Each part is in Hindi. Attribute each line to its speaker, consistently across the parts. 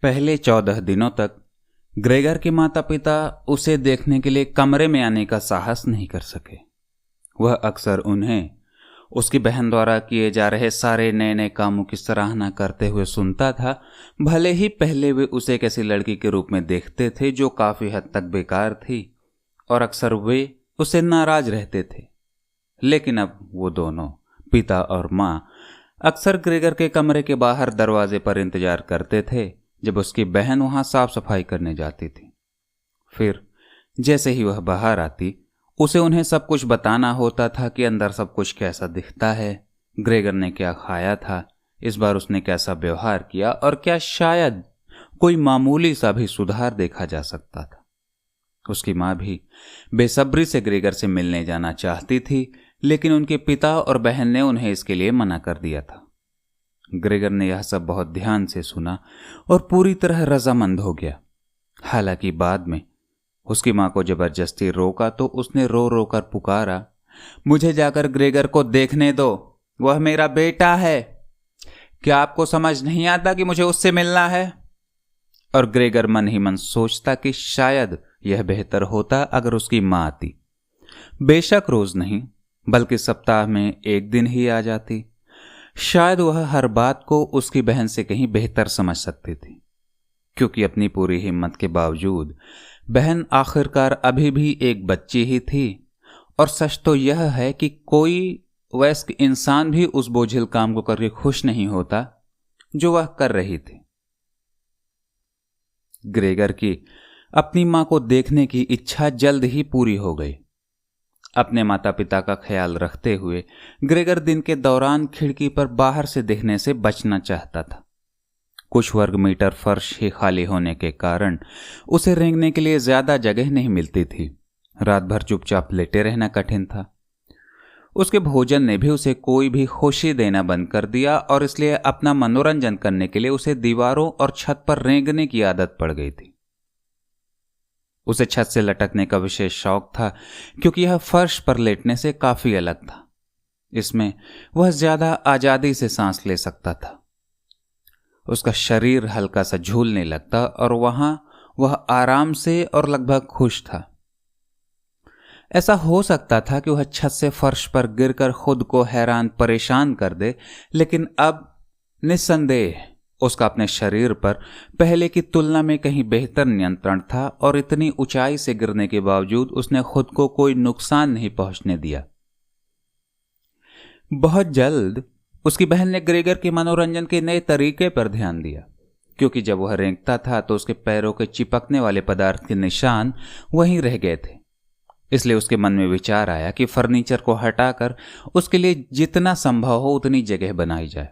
Speaker 1: पहले 14 दिनों तक ग्रेगर के माता पिता उसे देखने के लिए कमरे में आने का साहस नहीं कर सके। वह अक्सर उन्हें उसकी बहन द्वारा किए जा रहे सारे नए नए कामों की सराहना करते हुए सुनता था। भले ही पहले वे उसे एक ऐसी लड़की के रूप में देखते थे जो काफी हद तक बेकार थी और अक्सर वे उससे नाराज रहते थे, लेकिन अब वो दोनों, पिता और माँ, अक्सर ग्रेगर के कमरे के बाहर दरवाजे पर इंतजार करते थे जब उसकी बहन वहां साफ सफाई करने जाती थी। फिर जैसे ही वह बाहर आती, उसे उन्हें सब कुछ बताना होता था कि अंदर सब कुछ कैसा दिखता है, ग्रेगर ने क्या खाया था, इस बार उसने कैसा व्यवहार किया और क्या शायद कोई मामूली सा भी सुधार देखा जा सकता था। उसकी माँ भी बेसब्री से ग्रेगर से मिलने जाना चाहती थी, लेकिन उनके पिता और बहन ने उन्हें इसके लिए मना कर दिया था। ग्रेगर ने यह सब बहुत ध्यान से सुना और पूरी तरह रजामंद हो गया। हालांकि बाद में उसकी मां को जबरदस्ती रोका तो उसने रो रो कर पुकारा, मुझे जाकर ग्रेगर को देखने दो, वह मेरा बेटा है। क्या आपको समझ नहीं आता कि मुझे उससे मिलना है? और ग्रेगर मन ही मन सोचता कि शायद यह बेहतर होता अगर उसकी मां आती, बेशक रोज नहीं बल्कि सप्ताह में एक दिन ही आ जाती। शायद वह हर बात को उसकी बहन से कहीं बेहतर समझ सकती थी, क्योंकि अपनी पूरी हिम्मत के बावजूद बहन आखिरकार अभी भी एक बच्ची ही थी। और सच तो यह है कि कोई वयस्क इंसान भी उस बोझिल काम को करके खुश नहीं होता जो वह कर रही थी। ग्रेगर की अपनी मां को देखने की इच्छा जल्द ही पूरी हो गई। अपने माता पिता का ख्याल रखते हुए ग्रेगर दिन के दौरान खिड़की पर बाहर से देखने से बचना चाहता था। कुछ वर्ग मीटर फर्श ही खाली होने के कारण उसे रेंगने के लिए ज्यादा जगह नहीं मिलती थी। रात भर चुपचाप लेटे रहना कठिन था। उसके भोजन ने भी उसे कोई भी खुशी देना बंद कर दिया और इसलिए अपना मनोरंजन करने के लिए उसे दीवारों और छत पर रेंगने की आदत पड़ गई थी। उसे छत से लटकने का विशेष शौक था, क्योंकि यह फर्श पर लेटने से काफी अलग था। इसमें वह ज्यादा आजादी से सांस ले सकता था। उसका शरीर हल्का सा झूलने लगता और वहां वह आराम से और लगभग खुश था। ऐसा हो सकता था कि वह छत से फर्श पर गिरकर खुद को हैरान परेशान कर दे, लेकिन अब निस्संदेह उसका अपने शरीर पर पहले की तुलना में कहीं बेहतर नियंत्रण था और इतनी ऊंचाई से गिरने के बावजूद उसने खुद को कोई नुकसान नहीं पहुंचने दिया। बहुत जल्द उसकी बहन ने ग्रेगर के मनोरंजन के नए तरीके पर ध्यान दिया, क्योंकि जब वह रेंगता था तो उसके पैरों के चिपकने वाले पदार्थ के निशान वहीं रह गए थे। इसलिए उसके मन में विचार आया कि फर्नीचर को हटाकर उसके लिए जितना संभव हो उतनी जगह बनाई जाए।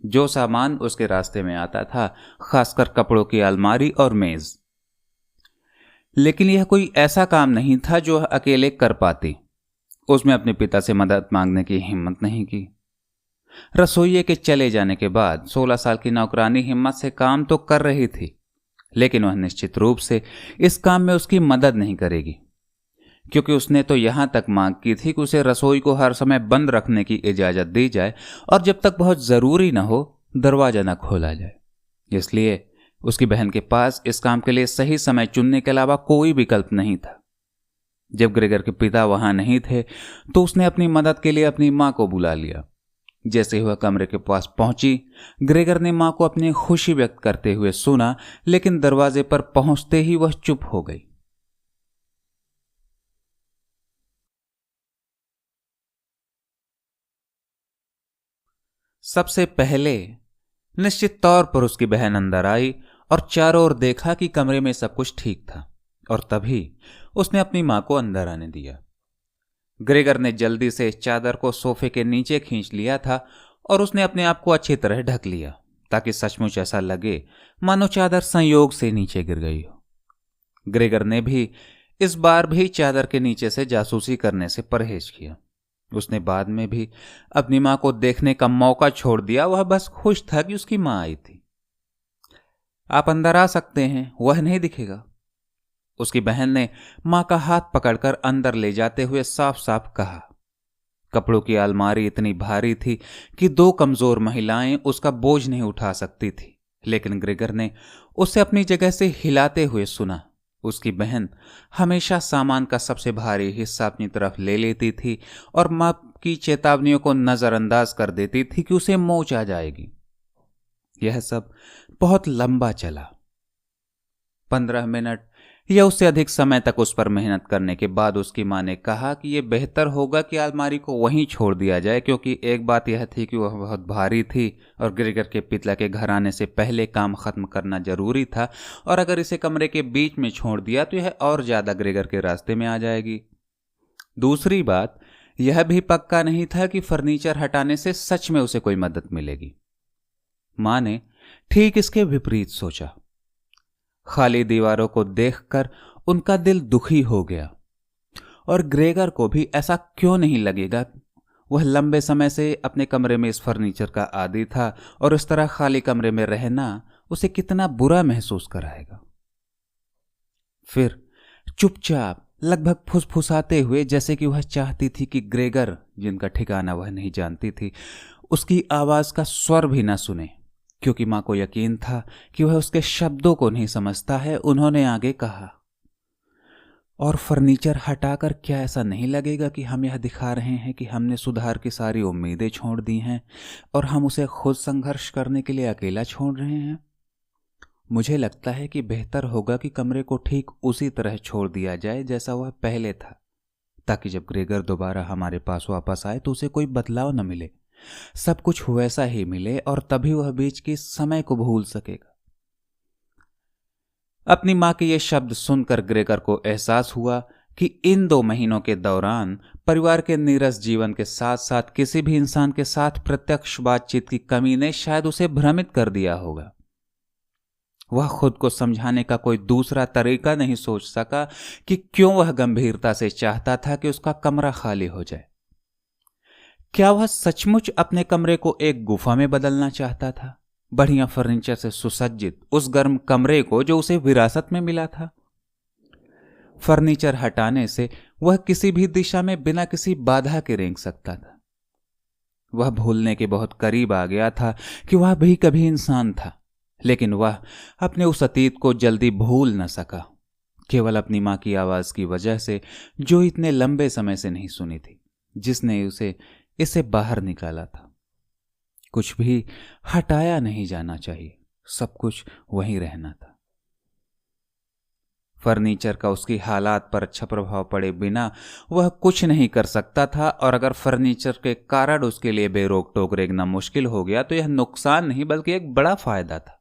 Speaker 1: जो सामान उसके रास्ते में आता था, खासकर कपड़ों की अलमारी और मेज। लेकिन यह कोई ऐसा काम नहीं था जो वह अकेले कर पाती। उसने अपने पिता से मदद मांगने की हिम्मत नहीं की। रसोइये के चले जाने के बाद 16 साल की नौकरानी हिम्मत से काम तो कर रही थी, लेकिन वह निश्चित रूप से इस काम में उसकी मदद नहीं करेगी, क्योंकि उसने तो यहां तक मांग की थी कि उसे रसोई को हर समय बंद रखने की इजाजत दी जाए और जब तक बहुत जरूरी न हो दरवाजा न खोला जाए। इसलिए उसकी बहन के पास इस काम के लिए सही समय चुनने के अलावा कोई विकल्प नहीं था। जब ग्रेगर के पिता वहां नहीं थे तो उसने अपनी मदद के लिए अपनी मां को बुला लिया। जैसे ही वह कमरे के पास पहुंची, ग्रेगर ने मां को अपनी खुशी व्यक्त करते हुए सुना, लेकिन दरवाजे पर पहुंचते ही वह चुप हो गई। सबसे पहले निश्चित तौर पर उसकी बहन अंदर आई और चारों ओर देखा कि कमरे में सब कुछ ठीक था, और तभी उसने अपनी मां को अंदर आने दिया। ग्रेगर ने जल्दी से इस चादर को सोफे के नीचे खींच लिया था और उसने अपने आप को अच्छी तरह ढक लिया ताकि सचमुच ऐसा लगे मानो चादर संयोग से नीचे गिर गई हो। ग्रेगर ने भी इस बार भी चादर के नीचे से जासूसी करने से परहेज किया। उसने बाद में भी अपनी मां को देखने का मौका छोड़ दिया। वह बस खुश था कि उसकी मां आई थी। आप अंदर आ सकते हैं, वह नहीं दिखेगा, उसकी बहन ने मां का हाथ पकड़कर अंदर ले जाते हुए साफ साफ कहा। कपड़ों की अलमारी इतनी भारी थी कि 2 कमजोर महिलाएं उसका बोझ नहीं उठा सकती थी, लेकिन ग्रेगर ने उसे अपनी जगह से हिलाते हुए सुना। उसकी बहन हमेशा सामान का सबसे भारी हिस्सा अपनी तरफ ले लेती थी और मां की चेतावनियों को नजरअंदाज कर देती थी कि उसे मोच आ जाएगी। यह सब बहुत लंबा चला। 15 मिनट या उससे अधिक समय तक उस पर मेहनत करने के बाद उसकी मां ने कहा कि यह बेहतर होगा कि अलमारी को वहीं छोड़ दिया जाए, क्योंकि एक बात यह थी कि वह बहुत भारी थी और ग्रेगर के पिता के घर आने से पहले काम खत्म करना जरूरी था, और अगर इसे कमरे के बीच में छोड़ दिया तो यह और ज्यादा ग्रेगर के रास्ते में आ जाएगी। दूसरी बात, यह भी पक्का नहीं था कि फर्नीचर हटाने से सच में उसे कोई मदद मिलेगी। मां ने ठीक इसके विपरीत सोचा। खाली दीवारों को देखकर उनका दिल दुखी हो गया, और ग्रेगर को भी ऐसा क्यों नहीं लगेगा। वह लंबे समय से अपने कमरे में इस फर्नीचर का आदी था और इस तरह खाली कमरे में रहना उसे कितना बुरा महसूस कराएगा। फिर चुपचाप, लगभग फुसफुसाते हुए, जैसे कि वह चाहती थी कि ग्रेगर, जिनका ठिकाना वह नहीं जानती थी, उसकी आवाज का स्वर भी न सुने, क्योंकि मां को यकीन था कि वह उसके शब्दों को नहीं समझता है, उन्होंने आगे कहा, और फर्नीचर हटाकर क्या ऐसा नहीं लगेगा कि हम यह दिखा रहे हैं कि हमने सुधार की सारी उम्मीदें छोड़ दी हैं और हम उसे खुद संघर्ष करने के लिए अकेला छोड़ रहे हैं? मुझे लगता है कि बेहतर होगा कि कमरे को ठीक उसी तरह छोड़ दिया जाए जैसा वह पहले था, ताकि जब ग्रेगर दोबारा हमारे पास वापस आए तो उसे कोई बदलाव न मिले, सब कुछ वैसा ही मिले, और तभी वह बीच के समय को भूल सकेगा। अपनी मां के ये शब्द सुनकर ग्रेगर को एहसास हुआ कि इन 2 महीनों के दौरान परिवार के नीरस जीवन के साथ साथ किसी भी इंसान के साथ प्रत्यक्ष बातचीत की कमी ने शायद उसे भ्रमित कर दिया होगा। वह खुद को समझाने का कोई दूसरा तरीका नहीं सोच सका कि क्यों वह गंभीरता से चाहता था कि उसका कमरा खाली हो जाए। क्या वह सचमुच अपने कमरे को एक गुफा में बदलना चाहता था, बढ़िया फर्नीचर से सुसज्जित उस गर्म कमरे को जो उसे विरासत में मिला था? फर्नीचर हटाने से वह किसी भी दिशा में बिना किसी बाधा के रेंग सकता था। वह भूलने के बहुत करीब आ गया था कि वह भी कभी इंसान था, लेकिन वह अपने उस अतीत को जल्दी भूल न सका, केवल अपनी मां की आवाज की वजह से, जो इतने लंबे समय से नहीं सुनी थी, जिसने उसे इसे बाहर निकाला था। कुछ भी हटाया नहीं जाना चाहिए, सब कुछ वहीं रहना था। फर्नीचर का उसकी हालात पर अच्छा प्रभाव पड़े बिना वह कुछ नहीं कर सकता था, और अगर फर्नीचर के कारण उसके लिए बेरोक टोक रेंगना मुश्किल हो गया तो यह नुकसान नहीं बल्कि एक बड़ा फायदा था।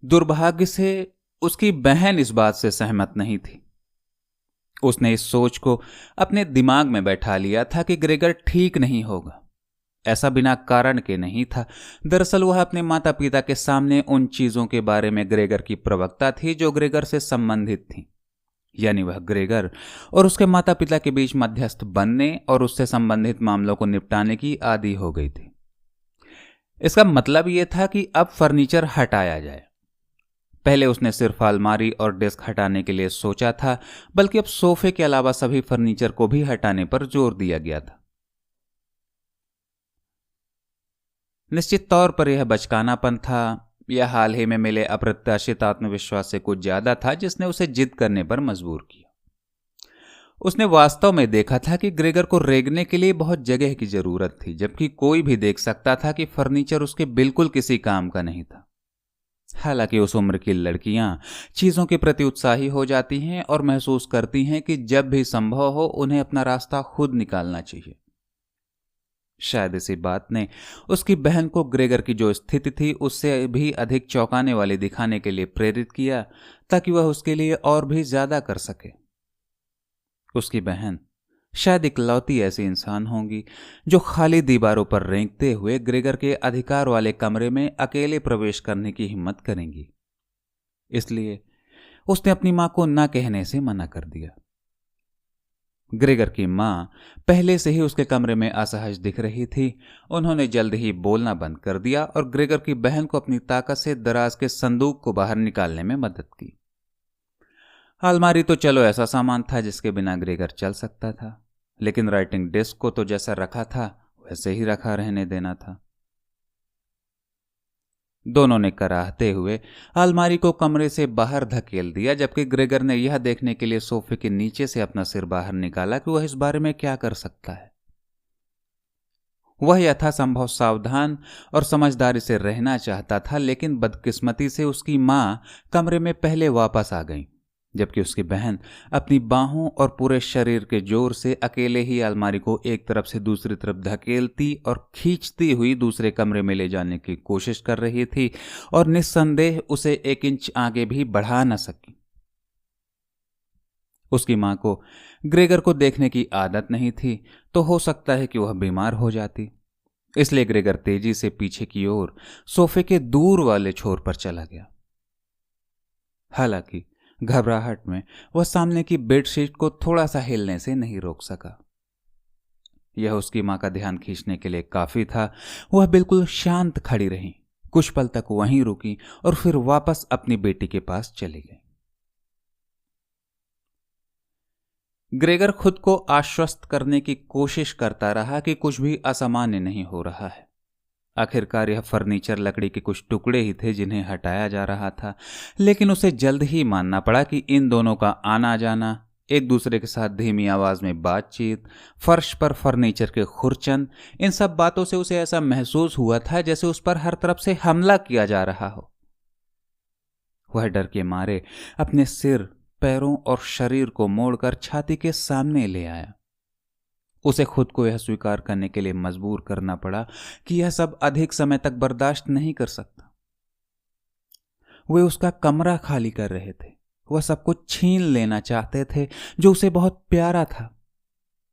Speaker 1: दुर्भाग्य से उसकी बहन इस बात से सहमत नहीं थी। उसने इस सोच को अपने दिमाग में बैठा लिया था कि ग्रेगर ठीक नहीं होगा। ऐसा बिना कारण के नहीं था। दरअसल वह अपने माता पिता के सामने उन चीजों के बारे में ग्रेगर की प्रवक्ता थी जो ग्रेगर से संबंधित थी, यानी वह ग्रेगर और उसके माता पिता के बीच मध्यस्थ बनने और उससे संबंधित मामलों को निपटाने की आदी हो गई थी। इसका मतलब यह था कि अब फर्नीचर हटाया जाए। पहले उसने सिर्फ अलमारी और डेस्क हटाने के लिए सोचा था, बल्कि अब सोफे के अलावा सभी फर्नीचर को भी हटाने पर जोर दिया गया था। निश्चित तौर पर यह बचकानापन था, यह हाल ही में मिले अप्रत्याशित आत्मविश्वास से कुछ ज्यादा था जिसने उसे जिद करने पर मजबूर किया। उसने वास्तव में देखा था कि ग्रेगर को रेंगने के लिए बहुत जगह की जरूरत थी, जबकि कोई भी देख सकता था कि फर्नीचर उसके बिल्कुल किसी काम का नहीं था। हालांकि उस उम्र की लड़कियां चीजों के प्रति उत्साही हो जाती हैं और महसूस करती हैं कि जब भी संभव हो उन्हें अपना रास्ता खुद निकालना चाहिए। शायद इसी बात ने उसकी बहन को ग्रेगर की जो स्थिति थी उससे भी अधिक चौंकाने वाली दिखाने के लिए प्रेरित किया, ताकि वह उसके लिए और भी ज्यादा कर सके। उसकी बहन शायद इकलौती ऐसी इंसान होंगी जो खाली दीवारों पर रेंगते हुए ग्रेगर के अधिकार वाले कमरे में अकेले प्रवेश करने की हिम्मत करेंगी। इसलिए उसने अपनी मां को ना कहने से मना कर दिया। ग्रेगर की मां पहले से ही उसके कमरे में असहज दिख रही थी। उन्होंने जल्द ही बोलना बंद कर दिया और ग्रेगर की बहन को अपनी ताकत से दराज के संदूक को बाहर निकालने में मदद की। अलमारी तो चलो ऐसा सामान था जिसके बिना ग्रेगर चल सकता था, लेकिन राइटिंग डेस्क को तो जैसा रखा था वैसे ही रखा रहने देना था। दोनों ने कराहते हुए अलमारी को कमरे से बाहर धकेल दिया, जबकि ग्रेगर ने यह देखने के लिए सोफे के नीचे से अपना सिर बाहर निकाला कि वह इस बारे में क्या कर सकता है। वह यथासंभव सावधान और समझदारी से रहना चाहता था, लेकिन बदकिस्मती से उसकी मां कमरे में पहले वापस आ गई, जबकि उसकी बहन अपनी बाहों और पूरे शरीर के जोर से अकेले ही अलमारी को एक तरफ से दूसरी तरफ धकेलती और खींचती हुई दूसरे कमरे में ले जाने की कोशिश कर रही थी, और निस्संदेह उसे 1 इंच आगे भी बढ़ा न सकी। उसकी मां को ग्रेगर को देखने की आदत नहीं थी, तो हो सकता है कि वह बीमार हो जाती। इसलिए ग्रेगर तेजी से पीछे की ओर सोफे के दूर वाले छोर पर चला गया। हालांकि घबराहट में वह सामने की बेडशीट को थोड़ा सा हिलने से नहीं रोक सका। यह उसकी मां का ध्यान खींचने के लिए काफी था। वह बिल्कुल शांत खड़ी रही, कुछ पल तक वहीं रुकी और फिर वापस अपनी बेटी के पास चली गई। ग्रेगर खुद को आश्वस्त करने की कोशिश करता रहा कि कुछ भी असामान्य नहीं हो रहा है। आखिरकार यह फर्नीचर लकड़ी के कुछ टुकड़े ही थे जिन्हें हटाया जा रहा था, लेकिन उसे जल्द ही मानना पड़ा कि इन दोनों का आना जाना, एक दूसरे के साथ धीमी आवाज में बातचीत, फर्श पर फर्नीचर के खुरचन, इन सब बातों से उसे ऐसा महसूस हुआ था जैसे उस पर हर तरफ से हमला किया जा रहा हो। वह डर के मारे अपने सिर, पैरों और शरीर को मोड़कर छाती के सामने ले आया। उसे खुद को यह स्वीकार करने के लिए मजबूर करना पड़ा कि यह सब अधिक समय तक बर्दाश्त नहीं कर सकता। वे उसका कमरा खाली कर रहे थे, वह सब कुछ छीन लेना चाहते थे जो उसे बहुत प्यारा था।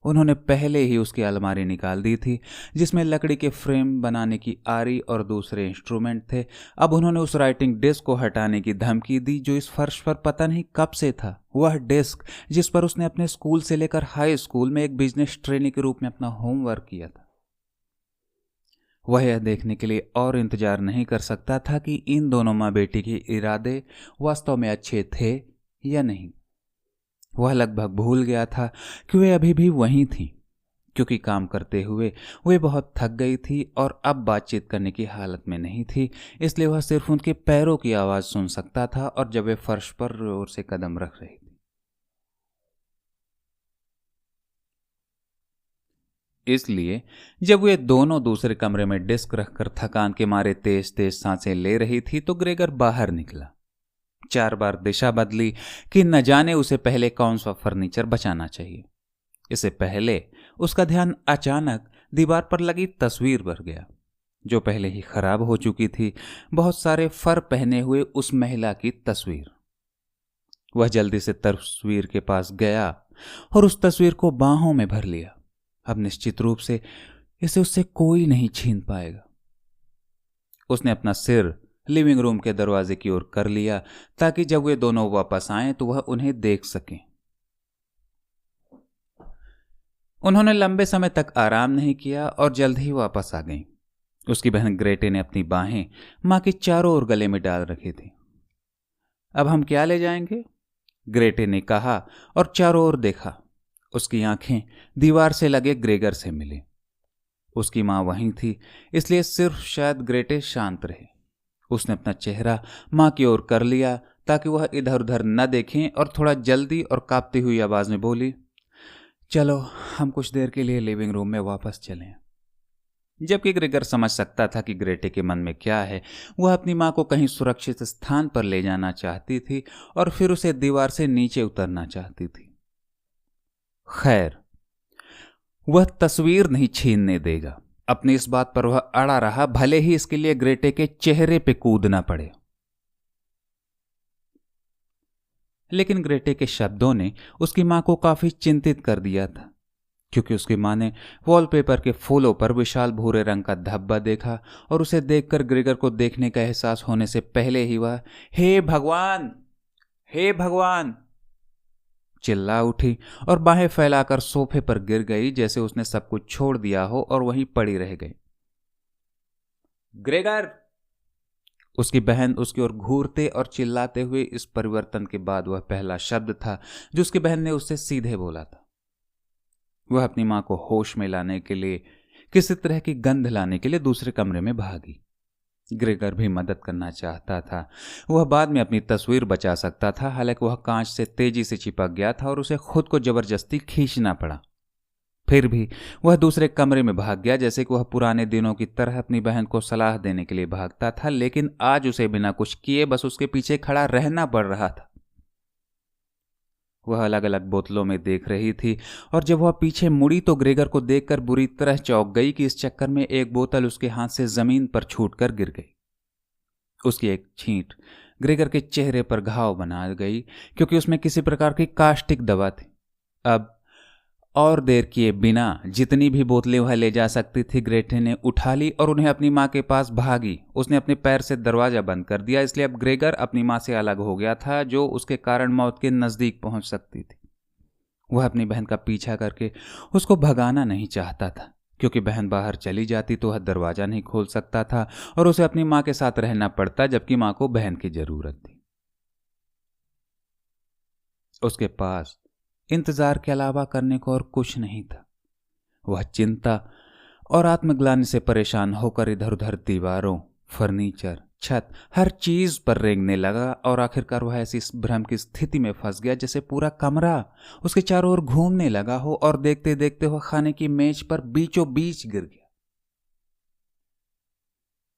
Speaker 1: उन्होंने पहले ही उसकी अलमारी निकाल दी थी जिसमें लकड़ी के फ्रेम बनाने की आरी और दूसरे इंस्ट्रूमेंट थे। अब उन्होंने उस राइटिंग डेस्क को हटाने की धमकी दी जो इस फर्श पर पता नहीं कब से था, वह डेस्क जिस पर उसने अपने स्कूल से लेकर हाई स्कूल में एक बिजनेस ट्रेनी के रूप में अपना होमवर्क किया था। वह यह देखने के लिए और इंतजार नहीं कर सकता था कि इन दोनों माँ बेटी के इरादे वास्तव में अच्छे थे या नहीं। वह लगभग भूल गया था कि वे अभी भी वहीं थीं, क्योंकि काम करते हुए वे बहुत थक गई थी और अब बातचीत करने की हालत में नहीं थी। इसलिए वह सिर्फ उनके पैरों की आवाज सुन सकता था और जब वे फर्श पर जोर से कदम रख रही थी। इसलिए जब वे दोनों दूसरे कमरे में डिस्क रखकर थकान के मारे तेज तेज सांसें ले रही थी तो ग्रेगर बाहर निकला। 4 बार दिशा बदली कि न जाने उसे पहले कौन सा फर्नीचर बचाना चाहिए। इससे पहले उसका ध्यान अचानक दीवार पर लगी तस्वीर पर गया, जो पहले ही खराब हो चुकी थी। बहुत सारे फर पहने हुए उस महिला की तस्वीर। वह जल्दी से तस्वीर के पास गया और उस तस्वीर को बाहों में भर लिया। अब निश्चित रूप से इसे उससे कोई नहीं छीन पाएगा। उसने अपना सिर लिविंग रूम के दरवाजे की ओर कर लिया ताकि जब वे दोनों वापस आएं तो वह उन्हें देख सके। उन्होंने लंबे समय तक आराम नहीं किया और जल्द ही वापस आ गईं। उसकी बहन ग्रेटे ने अपनी बाहें मां के चारों ओर गले में डाल रखी थी। अब हम क्या ले जाएंगे? ग्रेटे ने कहा और चारों ओर देखा। उसकी आंखें दीवार से लगे ग्रेगर से मिली। उसकी मां वहीं थी, इसलिए सिर्फ शायद ग्रेटे शांत रहे। उसने अपना चेहरा मां की ओर कर लिया ताकि वह इधर उधर न देखें और थोड़ा जल्दी और कांपती हुई आवाज में बोली, चलो हम कुछ देर के लिए लिविंग रूम में वापस चलें। जबकि ग्रेगर समझ सकता था कि ग्रेटे के मन में क्या है। वह अपनी मां को कहीं सुरक्षित स्थान पर ले जाना चाहती थी और फिर उसे दीवार से नीचे उतरना चाहती थी। खैर, वह तस्वीर नहीं छीनने देगा। अपनी इस बात पर वह अड़ा रहा, भले ही इसके लिए ग्रेटे के चेहरे पे कूदना पड़े। लेकिन ग्रेटे के शब्दों ने उसकी मां को काफी चिंतित कर दिया था, क्योंकि उसकी मां ने वॉलपेपर के फूलों पर विशाल भूरे रंग का धब्बा देखा और उसे देखकर ग्रेगर को देखने का एहसास होने से पहले ही वह हे भगवान, हे भगवान चिल्ला उठी और बाहें फैलाकर सोफे पर गिर गई, जैसे उसने सब कुछ छोड़ दिया हो और वहीं पड़ी रह गई। ग्रेगर! उसकी बहन उसकी ओर घूरते और चिल्लाते हुए, इस परिवर्तन के बाद वह पहला शब्द था जो उसकी बहन ने उससे सीधे बोला था। वह अपनी मां को होश में लाने के लिए, किसी तरह की गंध लाने के लिए दूसरे कमरे में भागी। ग्रेगर भी मदद करना चाहता था। वह बाद में अपनी तस्वीर बचा सकता था, हालांकि वह कांच से तेजी से चिपक गया था और उसे खुद को जबरदस्ती खींचना पड़ा। फिर भी वह दूसरे कमरे में भाग गया, जैसे कि वह पुराने दिनों की तरह अपनी बहन को सलाह देने के लिए भागता था, लेकिन आज उसे बिना कुछ किए बस उसके पीछे खड़ा रहना पड़ रहा था। वह अलग अलग बोतलों में देख रही थी और जब वह पीछे मुड़ी तो ग्रेगर को देखकर बुरी तरह चौंक गई कि इस चक्कर में एक बोतल उसके हाथ से जमीन पर छूटकर गिर गई। उसकी एक छींट ग्रेगर के चेहरे पर घाव बना गई, क्योंकि उसमें किसी प्रकार की कास्टिक दवा थी। अब और देर किए बिना जितनी भी बोतलें वह ले जा सकती थी ग्रेटे ने उठा ली और उन्हें अपनी मां के पास भागी। उसने अपने पैर से दरवाजा बंद कर दिया, इसलिए अब ग्रेगर अपनी मां से अलग हो गया था, जो उसके कारण मौत के नजदीक पहुंच सकती थी। वह अपनी बहन का पीछा करके उसको भगाना नहीं चाहता था, क्योंकि बहन बाहर चली जाती तो वह दरवाजा नहीं खोल सकता था और उसे अपनी मां के साथ रहना पड़ता, जबकि मां को बहन की जरूरत थी। उसके पास इंतजार के अलावा करने को और कुछ नहीं था। वह चिंता और आत्मग्लानि से परेशान होकर इधर उधर दीवारों, फर्नीचर, छत, हर चीज पर रेंगने लगा और आखिरकार वह ऐसी भ्रम की स्थिति में फंस गया जैसे पूरा कमरा उसके चारों ओर घूमने लगा हो और देखते देखते वह खाने की मेज पर बीचों बीच गिर गया।